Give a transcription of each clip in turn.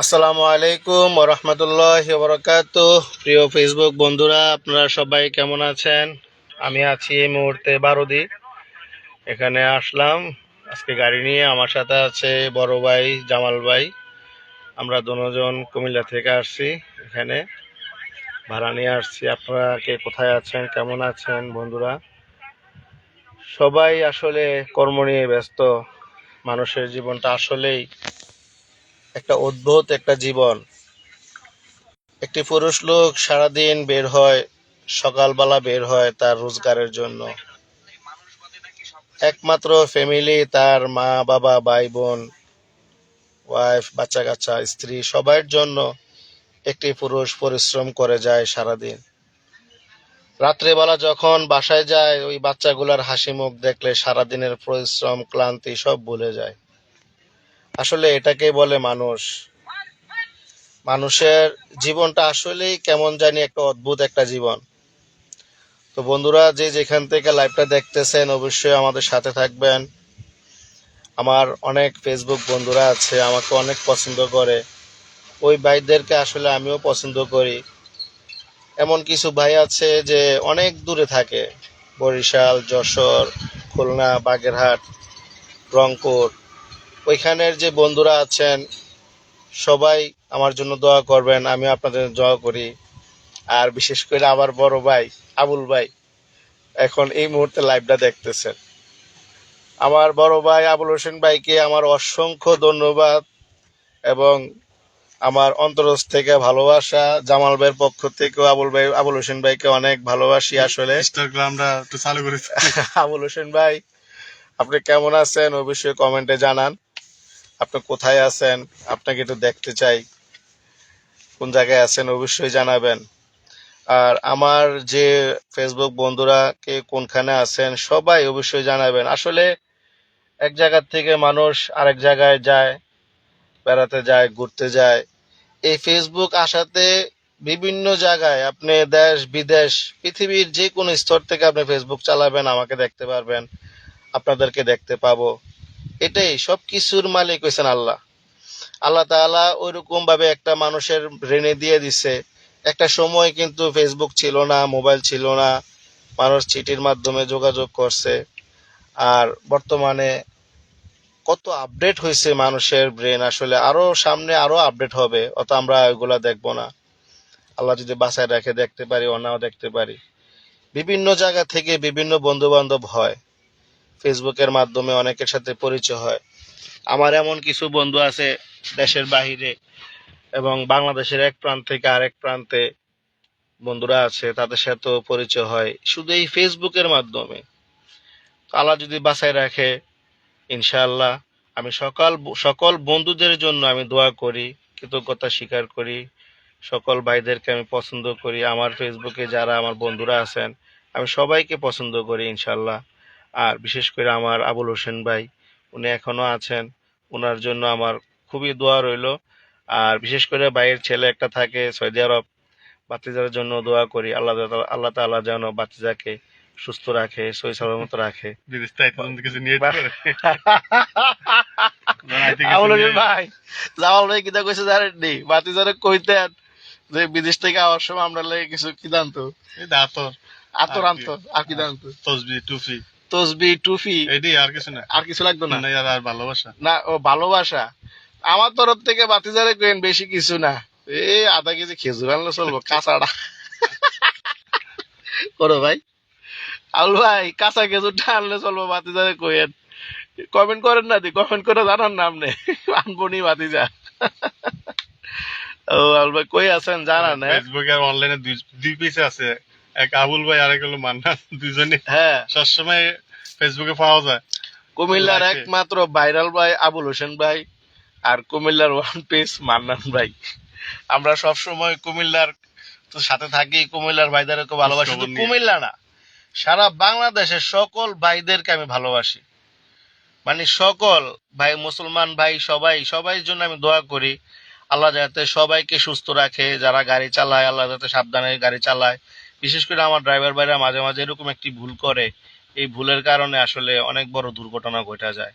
আসসালামু আলাইকুম ওয়া রাহমাতুল্লাহি ওয়া বারাকাতুহু। প্রিয় ফেসবুক বন্ধুরা, আপনারা সবাই কেমন আছেন? আমি আছি এই মুহূর্তে বারোদি। এখানে আসলাম আজকে গাড়ি নিয়ে। আমার সাথে আছে বড় ভাই জামাল ভাই। আমরা দুজন কুমিল্লা থেকে আসছি, এখানে ভাড়া নিয়ে আসছি। আপনারা কে কোথায় আছেন, কেমন আছেন বন্ধুরা? সবাই আসলে কর্ম নিয়ে ব্যস্ত। মানুষের জীবনটা আসলেই একটা অদ্ভুত একটা জীবন। একটি পুরুষ লোক সারাদিন বের হয়, সকালবেলা বের হয় তার রোজগারের জন্য। একমাত্র ফ্যামিলি তার মা বাবা ভাই বোন ওয়াইফ বাচ্চা কাচ্চা স্ত্রী সবার জন্য একটি পুরুষ পরিশ্রম করে যায় সারাদিন। রাত্রেবেলা যখন বাসায় যায়, ওই বাচ্চাগুলার হাসি মুখ দেখলে সারাদিনের পরিশ্রম ক্লান্তি সব ভুলে যায়। আসলে এটাকে বলে মানুষ। মানুষের জীবনটা আসলেই কেমন জানি একটা অদ্ভুত একটা জীবন। তো বন্ধুরা, যে যেখান থেকে লাইভটা দেখতেছেন অবশ্যই আমাদের সাথে থাকবেন। আমার অনেক ফেসবুক বন্ধুরা আছে, আমাকে অনেক পছন্দ করে। ওই ভাইদেরকে আসলে আমিও পছন্দ করি। এমন কিছু ভাই আছে যে অনেক দূরে থাকে, বরিশাল, যশোর, খুলনা, বাগেরহাট, রংপুর। ওইখানের যে বন্ধুরা আছেন সবাই আমার জন্য দোয়া করবেন, আমি আপনাদের দোয়া করি। আর বিশেষ করে আমার বড় ভাই আবুল ভাই এখন এই মুহূর্তে লাইভটা দেখতেছেন। আমার বড় ভাই আবুল হোসেন ভাইকে আমার অসংখ্য ধন্যবাদ এবং আমার অন্তরস্থ থেকে ভালোবাসা। জামাল ভাইয়ের পক্ষ থেকেও আবুল হোসেন ভাইকে অনেক ভালোবাসি। আসলে ইনস্টাগ্রামটা একটু চালু করেছি। আবুল হোসেন ভাই, আপনি কেমন আছেন অবশ্যই কমেন্টে জানান। আপনি কোথায় আছেন, আপনাকে একটু দেখতে চাই। কোন জায়গায় আছেন অবশ্যই জানাবেন। আর আমার যে ফেসবুক বন্ধুরা কে কোনখানে আছেন সবাই অবশ্যই জানাবেন। আসলে এক জায়গার থেকে মানুষ আরেক জায়গায় যায়, বেড়াতে যায়, ঘুরতে যায়। এই ফেসবুক আসাতে বিভিন্ন জায়গায় আপনি দেশ বিদেশ পৃথিবীর যে কোনো স্তর থেকে আপনি ফেসবুক চালাবেন, আমাকে দেখতে পারবেন, আপনাদেরকে দেখতে পাবো। এটাই সব কিছুর মালিক হয়েছেন আল্লাহ। আল্লাহ তাআলা ওইরকম ভাবে একটা মানুষের ব্রেনে দিয়ে দিছে। একটা সময় কিন্তু ফেসবুক ছিল না, মোবাইল ছিল না, মানুষ চিঠির মাধ্যমে যোগাযোগ করছে। আর বর্তমানে কত আপডেট হয়েছে মানুষের ব্রেন, আসলে আরো সামনে আরো আপডেট হবে, অত আমরা ওইগুলা দেখবো না। আল্লাহ যদি বাসায় রাখে দেখতে পারি, অন্যও দেখতে পারি। বিভিন্ন জায়গা থেকে বিভিন্ন বন্ধু বান্ধব হয়, ফেসবুকের মাধ্যমে অনেকের সাথে পরিচয় হয়। আমার এমন কিছু বন্ধু আছে দেশের বাহিরে এবং বাংলাদেশের এক প্রান্ত থেকে আরেক প্রান্তে বন্ধুরা আছে, তাদের সাথেও পরিচয় হয় শুধু এই ফেসবুকের মাধ্যমে। আল্লাহ যদি বাসায় রাখে, ইনশাআল্লাহ আমি সকল বন্ধুদের জন্য আমি দোয়া করি, কৃতজ্ঞতা স্বীকার করি। সকল ভাইদেরকে আমি পছন্দ করি। আমার ফেসবুকে যারা আমার বন্ধুরা আছেন আমি সবাইকে পছন্দ করি ইনশাআল্লাহ। আর বিশেষ করে আমার আবুল হোসেন ভাই, উনি এখনো আছেন, ওনার জন্য আমার খুবই দোয়া রইল। আর বিশেষ করে ভাইয়ের ছেলে একটা থাকে সৌদি আরব, বাতিজার জন্য দোয়া করি। আল্লাহ তাআলা যেন বাতিজাকে সুস্থ রাখে, সহি সালামত রাখে। বিদেশ থেকে কিছু নিয়ে আবুল হোসেন ভাই, জামাল ভাই কিতা কইছে জানেননি? বাতিজারে কইতেন যে বিদেশ থেকে আওয়ার সময় আমরা লাগে কিছু কি জানতো, আতর আতর আনতো। আর কি জানতো? তসবি টুফি তসবি টুফি। এটি আর কিছু না, আর কিছু লাগতো না? না আর ভালোবাসা। না, ও ভালোবাসা। আমার তরফ থেকে বাতিজারে কইন বেশি কিছু না, এই আধা কেজি খেজুর আনলে চলবো, কাঁচাটা। করো ভাই, আউল ভাই কাঁচা খেজুরটা আনলে চলবো, বাতিজারে কইেন। কমেন্ট করেন না, দি কমেন্ট করে জানান না আপনি, আনবনি বাতিজা। ও আউল ভাই কই আছেন জানান? ফেসবুকে আর অনলাইনে দুই পিসে আছে, এক আবুল ভাই আর এক হলো মান্নান। দুজনে হ্যাঁ, সবসময় ফেসবুকে পাওয়া যায়। কুমিল্লার লাইফে একমাত্র ভাইরাল ভাই আবুল হোসেন ভাই, আর কুমিল্লার ওয়ান পিস মান্নান ভাই। আমরা সব সময় কুমিল্লার তো সাথে থাকি, কুমিল্লার ভাইদেরকে ভালোবাসি। শুধু কুমিল্লা না, সারা বাংলাদেশের সকল ভাইদেরকে আমি ভালোবাসি। মানে সকল ভাই, মুসলমান ভাই, সবাই জন্য আমি দোয়া করি। আল্লাহ যাতে সবাইকে সুস্থ রাখে। যারা গাড়ি চালায় আল্লাহ যাতে সাবধানে গাড়ি চালায়। বিশেষ করে আমার ড্রাইভার ভাইরা মাঝে মাঝে এরকম একটি ভুল করে, এই ভুলের কারণে আসলে অনেক বড় দুর্ঘটনা ঘটে যায়।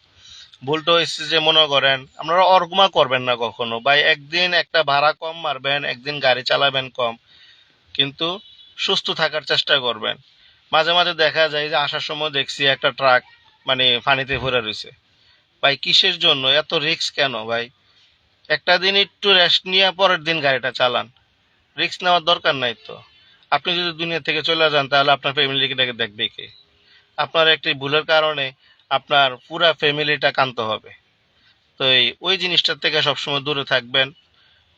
ভুলটা হয়েছে যে মনে করেন আপনারা অর্গমা করবেন না কখনো, ভাই একদিন একটা ভাড়া কম মারবেন, একদিন গাড়ি চালাবেন কম, কিন্তু সুস্থ থাকার চেষ্টা করবেন। মাঝে মাঝে দেখা যায় যে আসার সময় দেখছি একটা ট্রাক মানে পানিতে ভরে রয়েছে, ভাই কিসের জন্য এত রিস্ক কেন ভাই? একটা দিন একটু রেস্ট নিয়ে পরের দিন গাড়িটা চালান, রিস্ক নেওয়ার দরকার নাই তো। আপনি যদি দুনিয়া থেকে চলে যান তাহলে আপনার ফ্যামিলিটাকে দেখবে কে? আপনার একটি ভুলের কারণে আপনার পুরা ফ্যামিলিটা কাঁদতে হবে। তো ওই জিনিসটার থেকে সবসময় দূরে থাকবেন,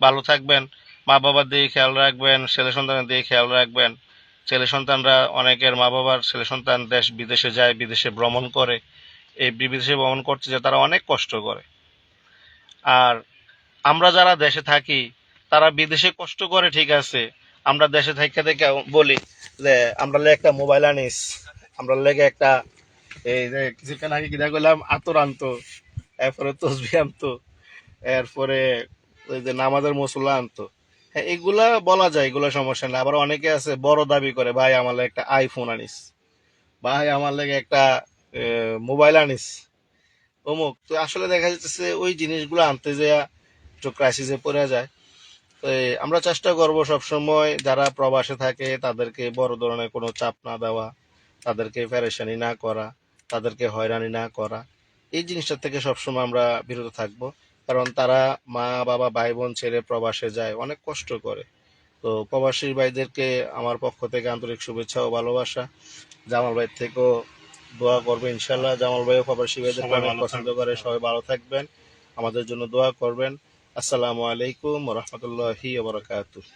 ভালো থাকবেন, মা বাবার দিকে খেয়াল রাখবেন, ছেলে সন্তানের দিকে খেয়াল রাখবেন। ছেলে সন্তানরা অনেকের মা বাবার ছেলে সন্তান দেশ বিদেশে যায়, বিদেশে ভ্রমণ করে, এই বিদেশে ভ্রমণ করতে যায় তারা অনেক কষ্ট করে। আর আমরা যারা দেশে থাকি তারা বিদেশে কষ্ট করে ঠিক আছে, আমরা দেশে থেকে থেকে বলি যে আমরা লেগে একটা মোবাইল আনিস, আমরা লেগে একটা এই যে কিছুক্ষণ আগে কিনা করলাম আতর আনতো, এরপরে তসবি আনতো, এরপরে ওই যে নামাজের মসুলা আনতো। হ্যাঁ এগুলা বলা যায়, এগুলা সমস্যা না। আবার অনেকে আছে বড় দাবি করে, ভাই আমার লাগে একটা আইফোন আনিস, ভাই আমার লাগে একটা মোবাইল আনিস, অমুক। তো আসলে দেখা যাচ্ছে ওই জিনিসগুলো আনতে যে একটু ক্রাইসিসে পড়ে যায়। তো আমরা চেষ্টা করব সবসময় যারা প্রবাসে থাকে তাদেরকে বড় ধরনের কোনো চাপ না দেওয়া, তাদেরকে পেরেশানি না করা, তাদেরকে হয়রানি না করা। এই জিনিসটা থেকে সবসময় আমরা বিরত থাকব। কারণ তারা মা বাবা ভাই বোন ছেড়ে প্রবাসে যায়, অনেক কষ্ট করে। তো প্রবাসী ভাইদেরকে আমার পক্ষ থেকে আন্তরিক শুভেচ্ছা ও ভালোবাসা। জামাল ভাই থেকেও দোয়া করবে ইনশাল্লাহ। জামাল ভাইও প্রবাসী ভাইদেরকে সবাই অনেক ভালো পছন্দ থাকবেন। করে, হ্যাঁ। সবাই ভালো থাকবেন, আমাদের জন্য দোয়া করবেন। আসসালামু আলাইকুম রহমতুল্লাহি ওয়া বারাকাতুহু।